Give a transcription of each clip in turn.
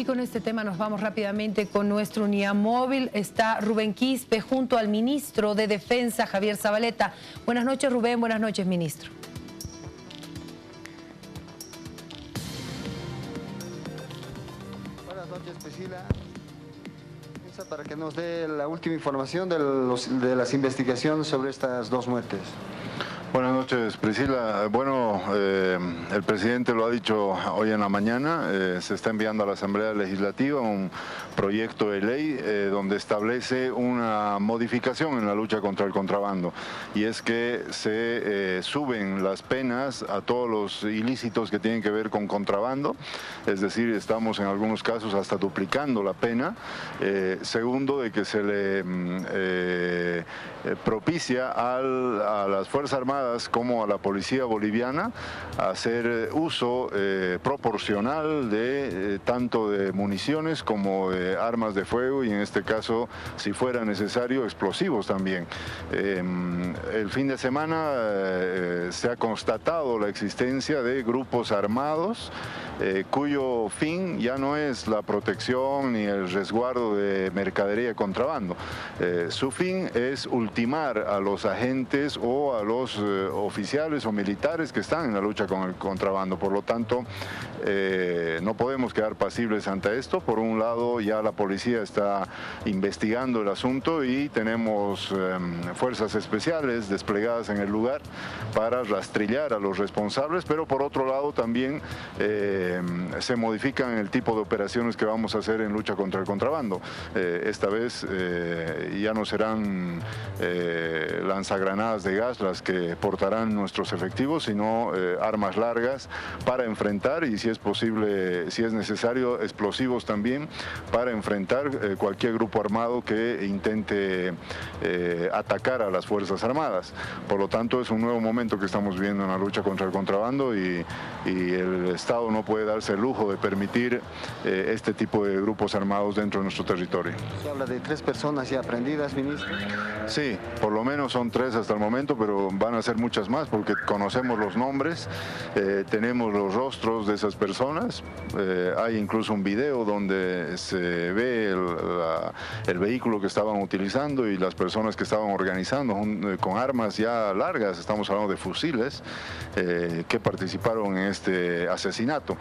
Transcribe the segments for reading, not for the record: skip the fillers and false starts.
con este tema nos vamos rápidamente con nuestra unidad móvil. Está Rubén Quispe junto al ministro de Defensa, Javier Zabaleta. Buenas noches, Rubén. Buenas noches, ministro. Buenas noches, Priscila. Para que nos dé la última información de las investigaciones sobre estas dos muertes. Buenas noches, Priscila. Bueno, el presidente lo ha dicho hoy en la mañana, se está enviando a la Asamblea Legislativa un proyecto de ley donde establece una modificación en la lucha contra el contrabando, y es que se suben las penas a todos los ilícitos que tienen que ver con contrabando, es decir, estamos en algunos casos hasta duplicando la pena. Segundo, de que se le propicia a las Fuerzas Armadas como a la policía boliviana hacer uso proporcional de tanto de municiones como de armas de fuego, y en este caso, si fuera necesario, explosivos también. El fin de semana se ha constatado la existencia de grupos armados cuyo fin ya no es la protección ni el resguardo de mercadería de contrabando. Su fin es ultimar a los agentes o a los oficiales o militares que están en la lucha con el contrabando. Por lo tanto, no podemos quedar pasibles ante esto. Por un lado, ya la policía está investigando el asunto y tenemos fuerzas especiales desplegadas en el lugar para rastrillar a los responsables, pero por otro lado también se modifican el tipo de operaciones que vamos a hacer en lucha contra el contrabando. Esta vez ya no serán lanzagranadas de gas las que portarán nuestros efectivos, sino armas largas para enfrentar, y si es posible, si es necesario, explosivos también para enfrentar cualquier grupo armado que intente atacar a las Fuerzas Armadas. Por lo tanto, es un nuevo momento que estamos viviendo en la lucha contra el contrabando, y el Estado no puede darse el lujo de permitir este tipo de grupos armados dentro de nuestro territorio. ¿Se habla de 3 personas ya aprendidas, ministro? Sí, por lo menos son 3 hasta el momento, pero van a ser muchas más porque conocemos los nombres, tenemos los rostros de esas personas, hay incluso un video donde se ve el vehículo que estaban utilizando y las personas que estaban organizando con armas ya largas, estamos hablando de fusiles, que participaron en este asesinato.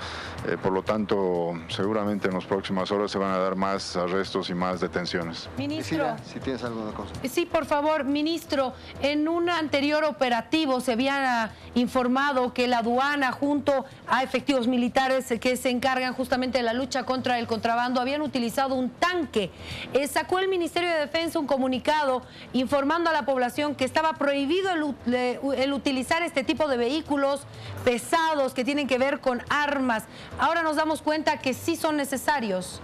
Por lo tanto, seguramente en las próximas horas se van a dar más arrestos y más detenciones. Ministro, si tienes alguna cosa. Sí, por favor, ministro. En un anterior operativo se había informado que la aduana, junto a efectivos militares que se encargan justamente de la lucha contra el contrabando, habían utilizado un tanque. Sacó el Ministerio de Defensa un comunicado informando a la población que estaba prohibido el utilizar este tipo de vehículos pesados que tienen que ver con armas. Ahora nos damos cuenta que sí son necesarios.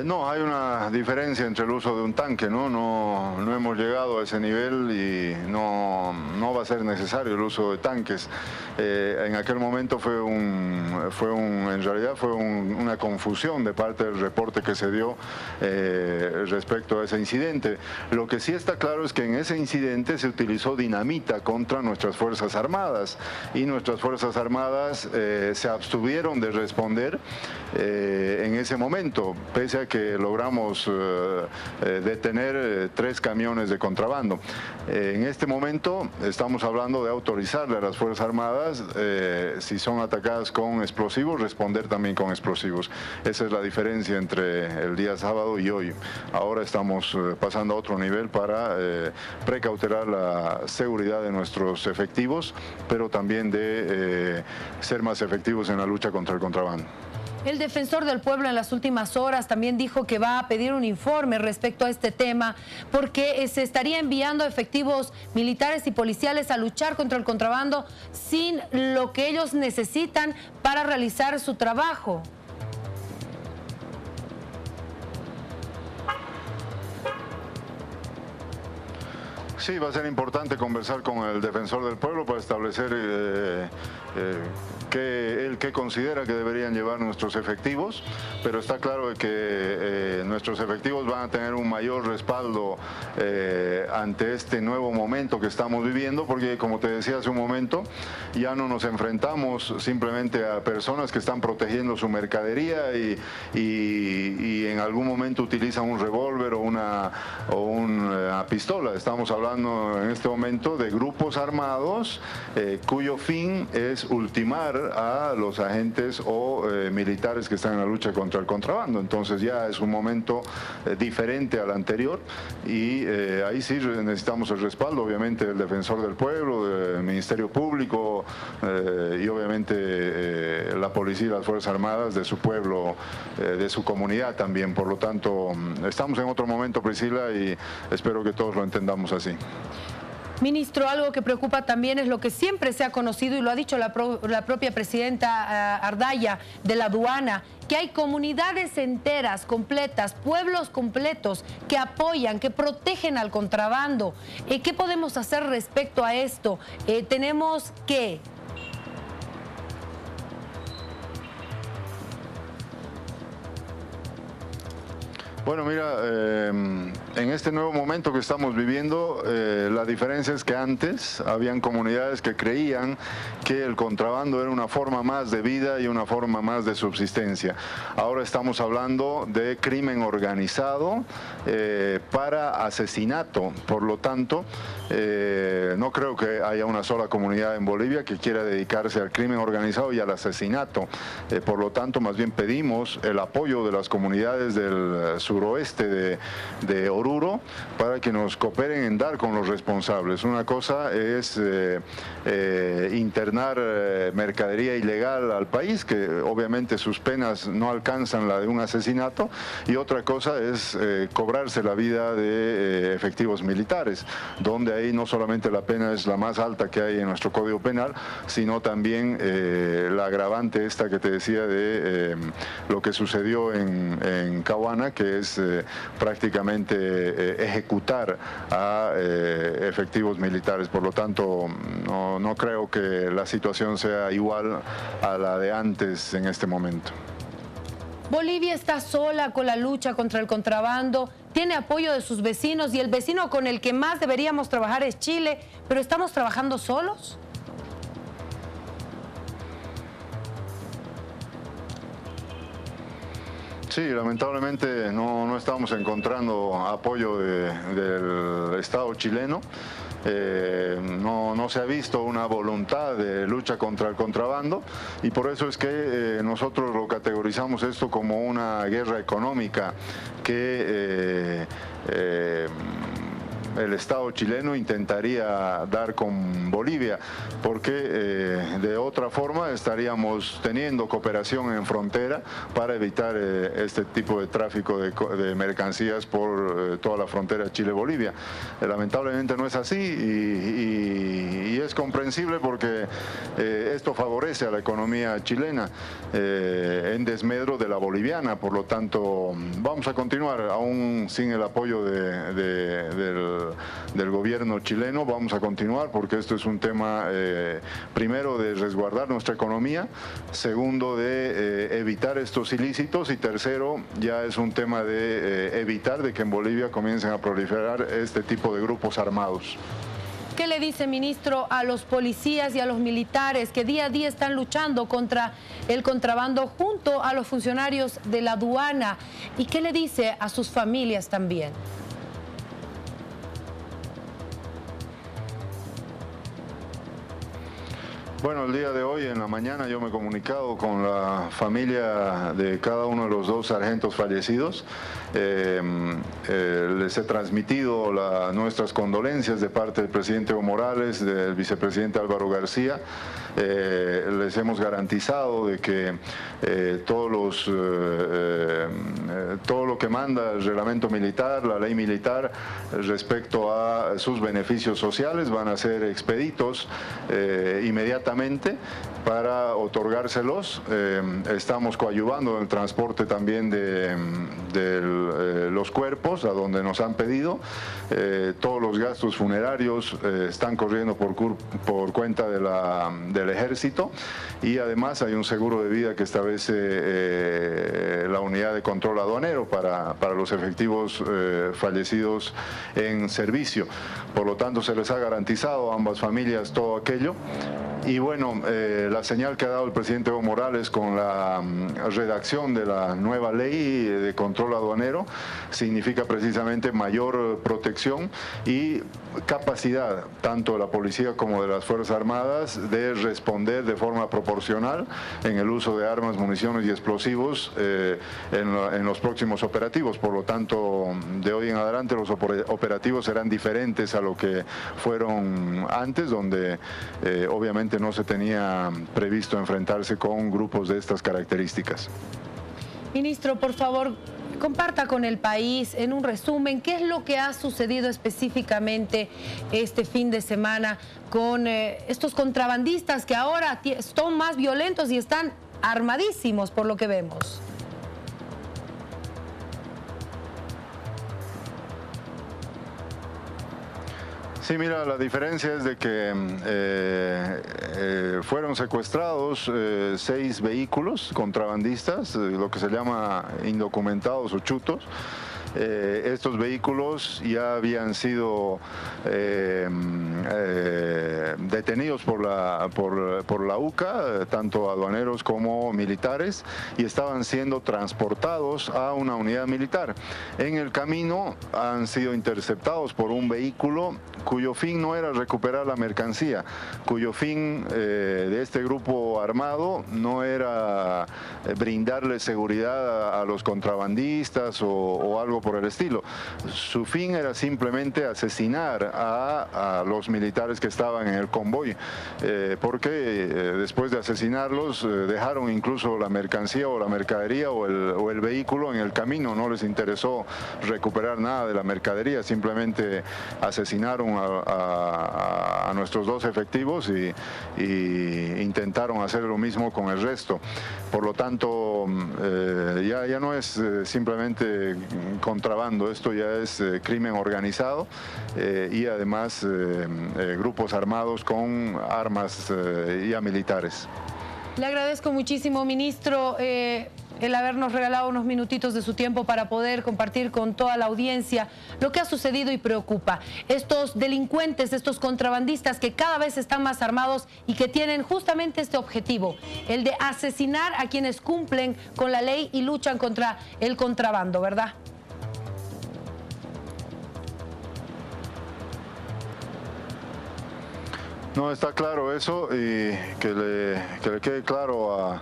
No, hay una diferencia entre el uso de un tanque, ¿no? No hemos llegado a ese nivel y no va a ser necesario el uso de tanques. En aquel momento en realidad fue una confusión de parte del reporte que se dio respecto a ese incidente. Lo que sí está claro es que en ese incidente se utilizó dinamita contra nuestras Fuerzas Armadas, y nuestras Fuerzas Armadas se abstuvieron de responder en ese momento, pese a que logramos detener 3 camiones de contrabando. En este momento estamos hablando de autorizarle a las Fuerzas Armadas, si son atacadas con explosivos, responder también con explosivos. Esa es la diferencia entre el día sábado y hoy. Ahora estamos pasando a otro nivel para precautelar la seguridad de nuestros efectivos, pero también de ser más efectivos en la lucha contra el contrabando. El defensor del pueblo en las últimas horas también dijo que va a pedir un informe respecto a este tema, porque se estaría enviando efectivos militares y policiales a luchar contra el contrabando sin lo que ellos necesitan para realizar su trabajo. Sí, va a ser importante conversar con el defensor del pueblo para establecer qué considera que deberían llevar nuestros efectivos, pero está claro de que nuestros efectivos van a tener un mayor respaldo ante este nuevo momento que estamos viviendo, porque como te decía hace un momento, ya no nos enfrentamos simplemente a personas que están protegiendo su mercadería y en algún momento utilizan un revólver o una pistola. Estamos hablando en este momento de grupos armados cuyo fin es ultimar a los agentes o militares que están en la lucha contra el contrabando. Entonces ya es un momento diferente al anterior y ahí sí necesitamos el respaldo, obviamente, del defensor del pueblo, del Ministerio Público y obviamente la policía y las Fuerzas Armadas de su pueblo, de su comunidad también. Por lo tanto, estamos en otro momento, Priscila, y espero que todos lo entendamos así. Ministro, algo que preocupa también es lo que siempre se ha conocido y lo ha dicho la propia presidenta Ardaya de la aduana, que hay comunidades enteras, completas, pueblos completos que apoyan, que protegen al contrabando. ¿Qué podemos hacer respecto a esto? Tenemos que... Bueno, mira, en este nuevo momento que estamos viviendo, la diferencia es que antes habían comunidades que creían que el contrabando era una forma más de vida y una forma más de subsistencia. Ahora estamos hablando de crimen organizado para asesinato. Por lo tanto, no creo que haya una sola comunidad en Bolivia que quiera dedicarse al crimen organizado y al asesinato. Por lo tanto, más bien pedimos el apoyo de las comunidades del suroeste de Oruro para que nos cooperen en dar con los responsables. Una cosa es internar mercadería ilegal al país, que obviamente sus penas no alcanzan la de un asesinato, y otra cosa es cobrarse la vida de efectivos militares, donde ahí no solamente la pena es la más alta que hay en nuestro Código Penal, sino también la agravante esta que te decía de lo que sucedió en Cahuana, que es prácticamente ejecutar a efectivos militares. Por lo tanto, no creo que la situación sea igual a la de antes en este momento. Bolivia está sola con la lucha contra el contrabando, tiene apoyo de sus vecinos y el vecino con el que más deberíamos trabajar es Chile, pero ¿estamos trabajando solos? Sí, lamentablemente no estamos encontrando apoyo del Estado chileno. No se ha visto una voluntad de lucha contra el contrabando y por eso es que nosotros lo categorizamos esto como una guerra económica que el Estado chileno intentaría dar con Bolivia, porque de otra forma estaríamos teniendo cooperación en frontera para evitar este tipo de tráfico de mercancías por toda la frontera Chile-Bolivia. Lamentablemente no es así y es comprensible porque esto favorece a la economía chilena en desmedro de la boliviana. Por lo tanto, vamos a continuar aún sin el apoyo del gobierno chileno. Vamos a continuar porque esto es un tema primero de resguardar nuestra economía, segundo de evitar estos ilícitos y tercero ya es un tema de evitar de que en Bolivia comiencen a proliferar este tipo de grupos armados. ¿Qué le dice, ministro, a los policías y a los militares que día a día están luchando contra el contrabando junto a los funcionarios de la aduana? ¿Y qué le dice a sus familias también? Bueno, el día de hoy, en la mañana, yo me he comunicado con la familia de cada uno de los dos sargentos fallecidos. Les he transmitido nuestras condolencias de parte del presidente Evo Morales, del vicepresidente Álvaro García. Les hemos garantizado de que todo lo que manda el reglamento militar, la ley militar, respecto a sus beneficios sociales van a ser expeditos inmediatamente inmediatamente para otorgárselos. Estamos coadyuvando en el transporte también de los cuerpos a donde nos han pedido. Todos los gastos funerarios están corriendo por cuenta del ejército, y además hay un seguro de vida que establece la unidad de control aduanero para los efectivos fallecidos en servicio. Por lo tanto, se les ha garantizado a ambas familias todo aquello. Y bueno, la señal que ha dado el presidente Evo Morales con la redacción de la nueva ley de control aduanero significa precisamente mayor protección y capacidad tanto de la policía como de las Fuerzas Armadas de responder de forma proporcional en el uso de armas, municiones y explosivos en los próximos operativos. Por lo tanto, de hoy en adelante los operativos serán diferentes a lo que fueron antes, donde obviamente no se tenía previsto enfrentarse con grupos de estas características. Ministro, por favor, comparta con el país en un resumen qué es lo que ha sucedido específicamente este fin de semana con estos contrabandistas que ahora son más violentos y están armadísimos por lo que vemos. Sí, mira, la diferencia es de que fueron secuestrados 6 vehículos contrabandistas, lo que se llama indocumentados o chutos. Estos vehículos ya habían sido detenidos por la UCA, tanto aduaneros como militares, y estaban siendo transportados a una unidad militar. En el camino han sido interceptados por un vehículo cuyo fin no era recuperar la mercancía, cuyo fin de este grupo armado no era brindarle seguridad a los contrabandistas o algo por el estilo. Su fin era simplemente asesinar a los militares que estaban en el convoy, porque después de asesinarlos dejaron incluso la mercancía o la mercadería o el vehículo en el camino. No les interesó recuperar nada de la mercadería, simplemente asesinaron a nuestros 2 efectivos y intentaron hacer lo mismo con el resto. Por lo tanto, ya no es simplemente contrabando, esto ya es crimen organizado y además grupos armados con armas ya militares. Le agradezco muchísimo, ministro, el habernos regalado unos minutitos de su tiempo para poder compartir con toda la audiencia lo que ha sucedido y preocupa. Estos delincuentes, estos contrabandistas que cada vez están más armados y que tienen justamente este objetivo, el de asesinar a quienes cumplen con la ley y luchan contra el contrabando, ¿verdad? No, está claro eso, y que le quede claro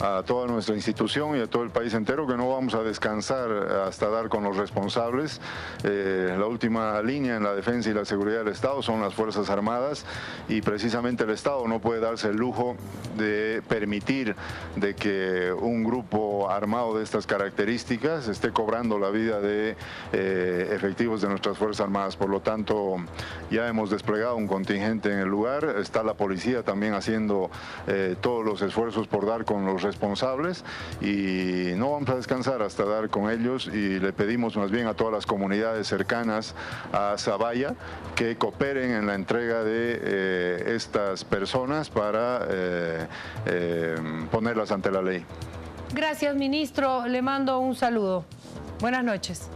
a toda nuestra institución y a todo el país entero que no vamos a descansar hasta dar con los responsables. La última línea en la defensa y la seguridad del Estado son las Fuerzas Armadas, y precisamente el Estado no puede darse el lujo de permitir de que un grupo armado de estas características esté cobrando la vida de efectivos de nuestras Fuerzas Armadas. Por lo tanto, ya hemos desplegado un contingente en el lugar. Está la policía también haciendo todos los esfuerzos por dar con los responsables, y no vamos a descansar hasta dar con ellos, y le pedimos más bien a todas las comunidades cercanas a Zabaya que cooperen en la entrega de estas personas para ponerlas ante la ley. Gracias, ministro. Le mando un saludo. Buenas noches.